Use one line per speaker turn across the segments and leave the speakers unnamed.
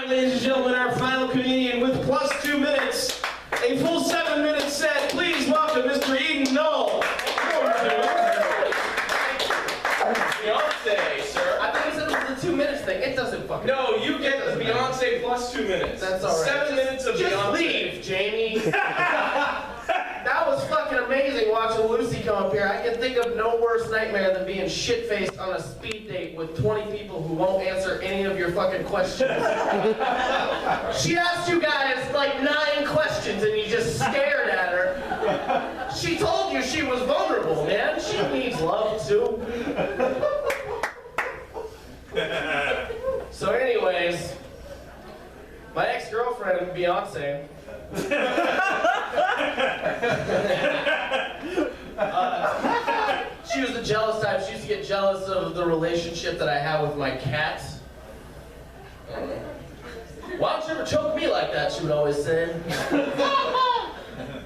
right, ladies and gentlemen, our final comedian with plus 2 minutes, a full 7-minute set. Please welcome Mr. Eden Nault. Beyonce, sir.
I thought you said it was the 2 minutes thing. It doesn't fucking.
No, you get the Beyonce plus 2 minutes.
That's all right.
7 minutes of
just
Beyonce.
Leave, Jamie. That was fucking amazing watching Lucy come up here. I can think of no worse nightmare than being shit-faced on a speed date with 20 people who won't answer any of your fucking questions. She asked you guys like 9 questions and you just stared at her. She told you she was vulnerable, man. She needs love too. So anyways, my ex-girlfriend, Beyonce, she was the jealous type. She used to get jealous of the relationship that I have with my cat. Why don't you ever choke me like that, she would always say.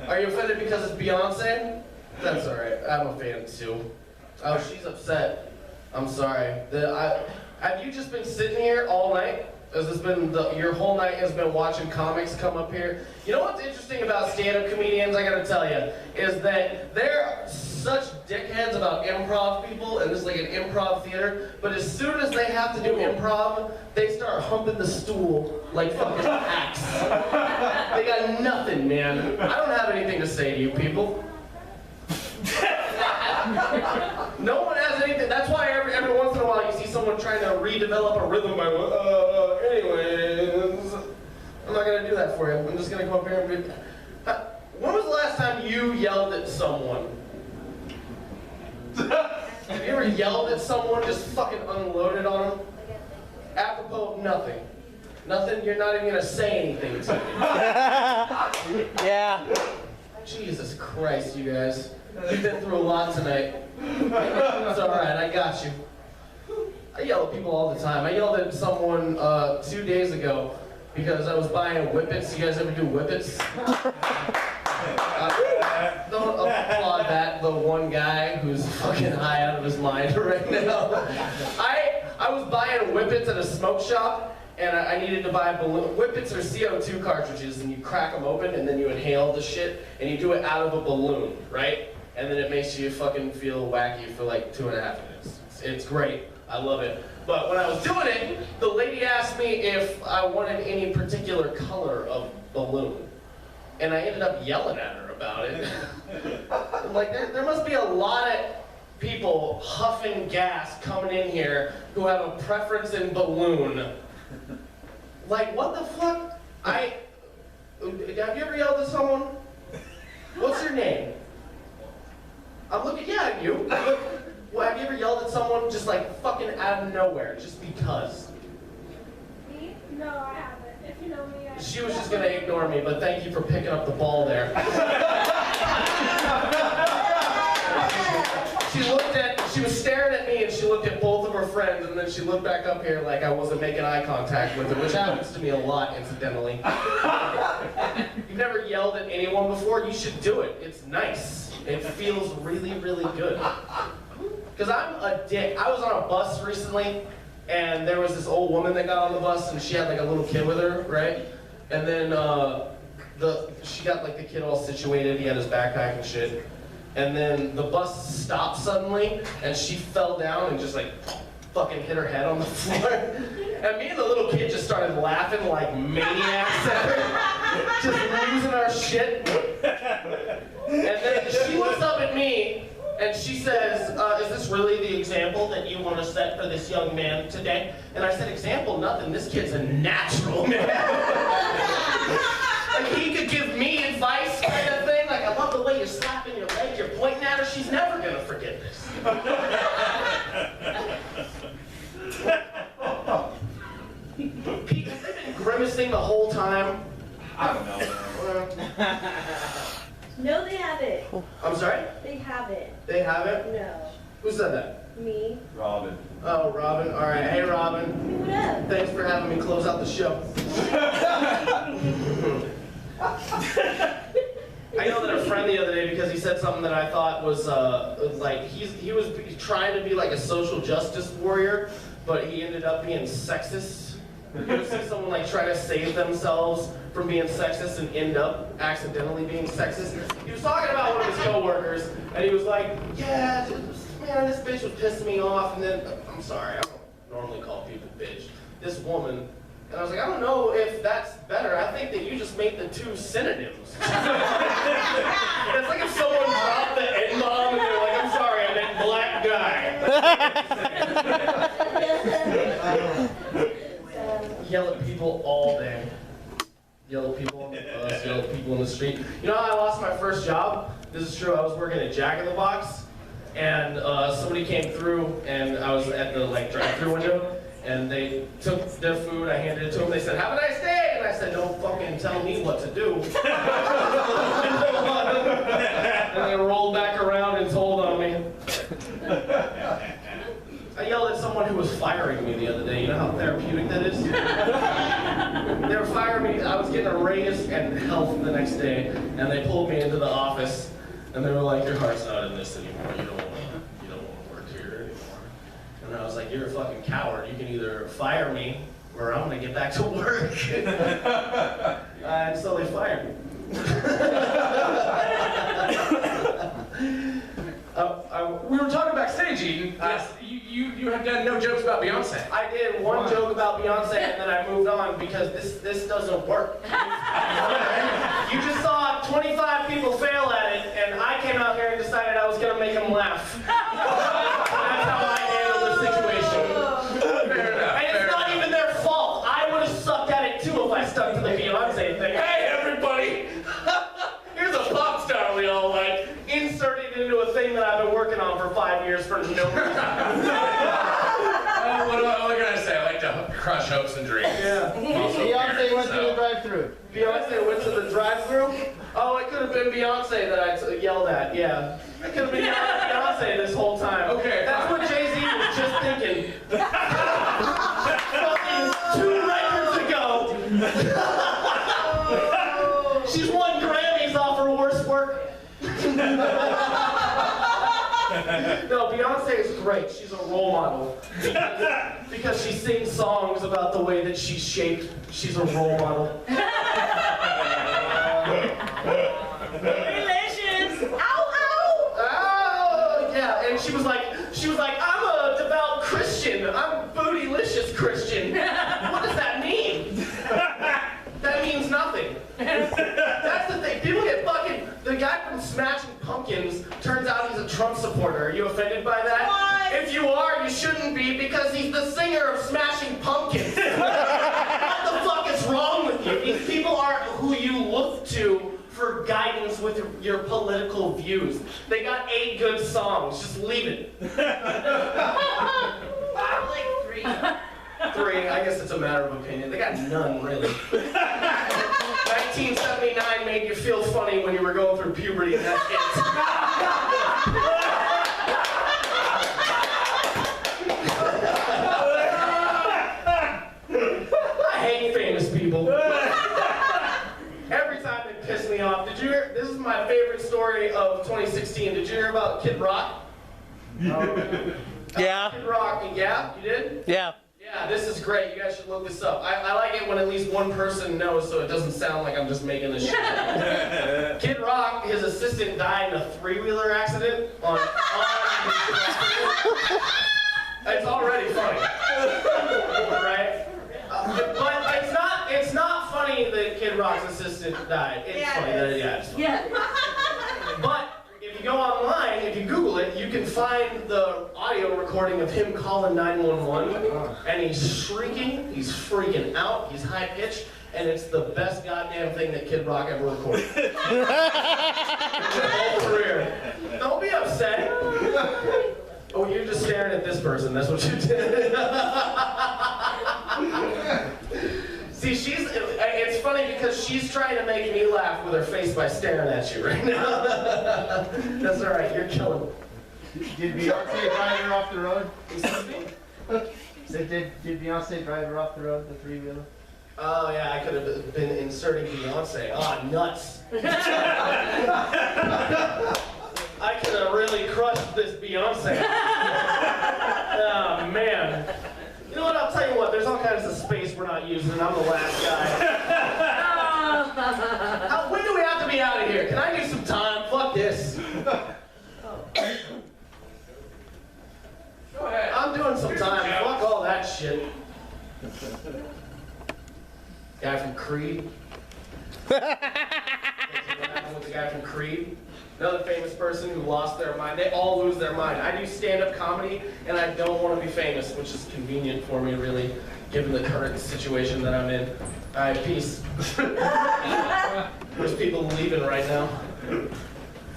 Are you offended because it's Beyonce? That's alright, I'm a fan too. Oh, she's upset. I'm sorry. Have you just been sitting here all night? Has this been your whole night has been watching comics come up here? You know what's interesting about stand-up comedians, I gotta tell you, is that they're such dickheads about improv people, and this is like an improv theater, but as soon as they have to do improv, they start humping the stool like fucking hacks. They got nothing, man. I don't have anything to say to you people. No one has anything. That's why every once in a while you see someone trying to redevelop a rhythm by anyways. I'm not gonna do that for you. I'm just gonna come up here and be. When was the last time you yelled at someone? Have you ever yelled at someone, just fucking unloaded on them? Apropos of nothing. Nothing, you're not even gonna say anything to me.
Yeah.
Jesus Christ, you guys. You've been through a lot tonight. It's alright, I got you. I yell at people all the time. I yelled at someone 2 days ago because I was buying whippets. You guys ever do whippets? Don't applaud that, the one guy who's fucking high out of his mind right now. I was buying whippets at a smoke shop, and I needed to buy balloon. Whippets are CO2 cartridges, and you crack them open, and then you inhale the shit, and you do it out of a balloon, right? And then it makes you fucking feel wacky for like 2.5 minutes. It's great. I love it. But when I was doing it, the lady asked me if I wanted any particular color of balloon. And I ended up yelling at her about it. Like, there must be a lot of people huffing gas coming in here who have a preference in balloon. Like, what the fuck? Have you ever yelled at someone? What's your name? I'm looking, yeah, at you. Well, have you ever yelled at someone just like fucking out of nowhere, just because?
Me? No, I haven't. If you know me, I
She was just gonna ignore me, but thank you for picking up the ball there. She was staring at me and she looked at both of her friends and then she looked back up here like I wasn't making eye contact with her, which happens to me a lot, incidentally. You've never yelled at anyone before? You should do it. It's nice. It feels really, really good. Because I'm a dick. I was on a bus recently and there was this old woman that got on the bus and she had like a little kid with her, right? And then she got like the kid all situated, he had his backpack and shit. And then the bus stopped suddenly, and she fell down and just like fucking hit her head on the floor. And me and the little kid just started laughing like maniacs at her, just losing our shit. And then she looks up at me, and she says, is this really the example that you want to set for this young man today? And I said, example, nothing. This kid's a natural man. Like he could give me advice kind of thing. Like, I love the way you're slapping your leg, you're pointing at her. She's never gonna forget this. Pete, have they been grimacing the whole time?
I don't know.
No, they haven't.
I'm sorry?
They haven't.
They haven't?
No.
Who said that?
Me.
Robin.
Oh, Robin. All right. Hey, Robin.
What up?
Thanks for having me close out the show. I yelled at a friend the other day because he said something that I thought was like he was trying to be like a social justice warrior, but he ended up being sexist.
You ever see someone like try to save themselves from being sexist and end up accidentally being sexist? He was talking about one of his coworkers, and he was like, yeah, man, this bitch was pissing me off, and then, I'm sorry, I don't normally call people bitch. This woman, and I was like, I don't know if that's better. I think that you just made the two synonyms. It's like if someone dropped the N-bomb and they're like, I'm sorry, I meant black guy. Yell at people all day. Yell at people on the bus, yell at people in the street. You know how I lost my first job? This is true. I was working at Jack in the Box, and somebody came through, and I was at the drive-thru window, and they took their food. I handed it to them. They said, "Have a nice day," and I said, "Don't fucking tell me what to do." And they rolled back around and told on me. I yelled at someone who was firing me the other day. You know how therapeutic that is? They were firing me. I was getting a raise and health the next day, and they pulled me into the office, and they were like, "Your heart's not in this anymore. You don't want to work here anymore." And I was like, "You're a fucking coward. You can either fire me, or I'm gonna get back to work." And so they fired me.
We were talking backstage, Eden. You have done no jokes about Beyonce.
I did one joke about Beyonce and then I moved on because this doesn't work. You just saw 25 people fail at it, and I came out here and decided I was going to make them laugh. That's how I handled the situation.
Fair enough.
And it's not even their fault. I would have sucked at it too if I stuck to the Beyonce thing. Hey, everybody! Here's a pop star we all like. Insert it into a thing that I've been working on for 5 years for no reason.
What can I say? I like to crush hopes and dreams.
Yeah.
Beyonce went through the drive-thru.
Beyonce went to the drive-thru? Oh, it could have been Beyonce that I yelled at, yeah. It could have been Beyonce this whole time.
Okay.
That's what Jay-Z was just thinking. Fucking 2 records ago. She's won Grammys off her worst work. No, Beyonce is great. She's a role model. Because she sings songs about the way that she's shaped. She's a role model.
Delicious! Ow, ow!
Oh, yeah. And she was like, I'm a devout Christian. I'm bootylicious Christian. What does that mean? That means nothing. That's the thing. People get fucking. The guy from Smashing Pumpkins turns out he's a Trump supporter. Are you offended by that?
What?
If you are, you shouldn't be because he's the singer of Smashing Pumpkins. What the fuck is wrong with you? These people aren't who you look to for guidance with your political views. They got 8 good songs. Just leave it.
Like 3.
3, I guess it's a matter of opinion. They got none, really. 1979 made you feel funny when you were going through puberty and that's it. I hate famous people. Every time they piss me off. Did you hear? This is my favorite story of 2016. Did you hear about Kid Rock?
Yeah.
Kid Rock, yeah? You did?
Yeah.
Yeah, this is great. You guys should look this up. I like it when at least one person knows so it doesn't sound like I'm just making this shit up. Kid Rock, his assistant died in a 3-wheeler accident on It's already funny. Right? But it's not funny that Kid Rock's assistant died. It's funny that it's funny.
Yeah.
But if you go online, if you Google it, you can find the audio recording of him calling 911, and he's shrieking, he's freaking out, he's high pitched, and it's the best goddamn thing that Kid Rock ever recorded. His whole career. Don't be upset. Oh, you're just staring at this person. That's what you did. See, it's funny because she's trying to make me laugh with her face by staring at you right now. That's all right, you're killing me.
Did Beyonce drive her off the road?
Excuse me?
Did Beyonce drive her off the road, the 3-wheeler?
Oh yeah, I could have been inserting Beyonce. Ah, nuts. I could have really crushed this Beyonce. Oh man. You know what, I'll
tell you what, there's all kinds of space we're not using, and I'm the last guy. When do we have to be out of here? Can I do some time? Fuck this.
Go ahead.
I'm doing some time. Fuck all that shit. Guy from Creed. What happened with the guy from Creed? Another famous person who lost their mind. They all lose their mind. I do stand-up comedy, and I don't want to be famous, which is convenient for me, really, given the current situation that I'm in. All right, peace. There's people leaving right now.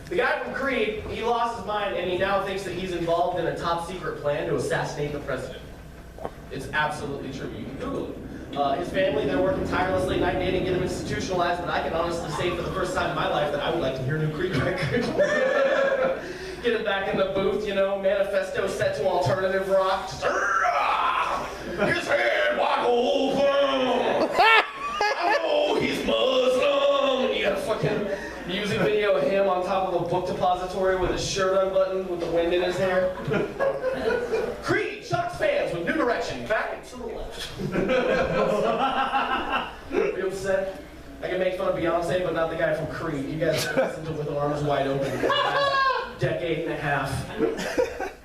The guy from Creed, he lost his mind, and he now thinks that he's involved in a top-secret plan to assassinate the president. It's absolutely true. You can Google it. His family, they're working tirelessly night and day to get him institutionalized, but I can honestly say for the first time in my life that I would like to hear a new Creed record. Get him back in the booth, you know, manifesto set to alternative rock. Just, his head wide open. I know he's Muslim. And you got a fucking music video of him on top of a book depository with his shirt unbuttoned with the wind in his hair. Creed shocks fans with new direction, back and to the left. Are you upset? I can make fun of Beyonce, but not the guy from Creed. You guys listen to With Arms Wide Open for the last decade and a half.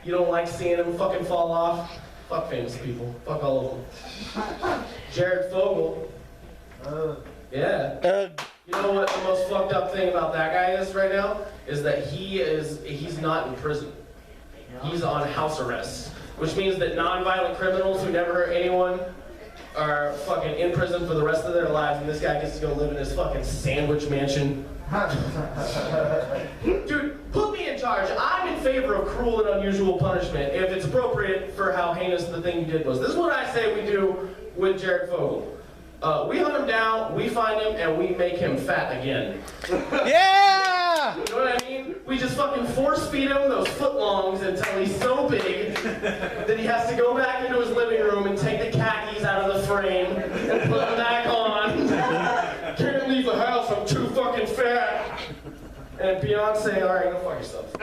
You don't like seeing him fucking fall off? Fuck famous people. Fuck all of them. Jared Fogle. Yeah. You know what the most fucked up thing about that guy is right now? Is that he's not in prison. He's on house arrest. Which means that non-violent criminals who never hurt anyone are fucking in prison for the rest of their lives, and this guy gets to go live in his fucking sandwich mansion. Dude, put me in charge. I'm in favor of cruel and unusual punishment if it's appropriate for how heinous the thing you did was. This is what I say we do with Jared Fogle. We hunt him down, we find him, and we make him fat again.
Yeah!
You know what I mean? We just fucking force feed him those footlongs until he's so big that he has to go back into his living room and take the khakis out of the frame and put them back on. Can't leave the house, I'm too fucking fat. And Beyonce, alright, go fuck yourself.